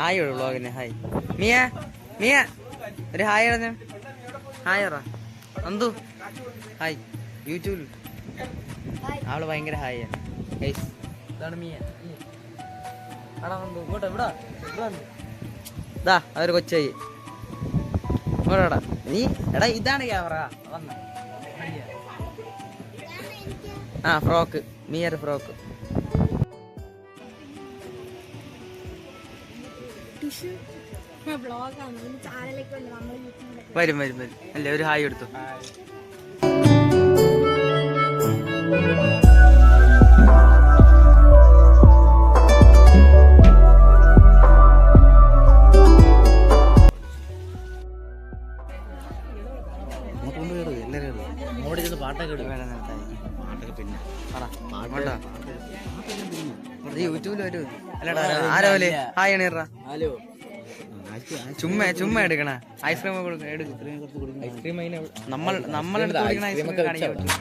Hi ഉള്ളു വ്ളോഗിന്. Hi Miya, Miya ഒരു hi പറഞ്ഞ. ഹായ് പറ അന്തു. ഹായ് യൂട്യൂബിൽ അവള് ഭയങ്കര ഹായ് ആണ്. ഇതാണ് മിയ. ഇങ്ങോട്ടാ ഇവിടെ ഇതാ അതൊരു കൊച്ചായി ഇങ്ങോട്ടാ നീ. എടാ ഇതാണ് ക്യാമറ വന്ന. ആ ഫ്രോക്ക്, മിയൊരു ഫ്രോക്ക്. വരും വരും വരും. അല്ലേ ഒരു ഹായ് എടുത്തു. യൂട്യൂബിൽ വരൂ. അല്ലടാ ആരോലെ ഹായ് എണീറ. ചുമ്മാ എടുക്കണ ഐസ്ക്രീം എടുക്കും. നമ്മൾ എടുത്ത് കുടിക്കണ ഐസ്ക്രീം കാണിക്കാൻ പറ്റും.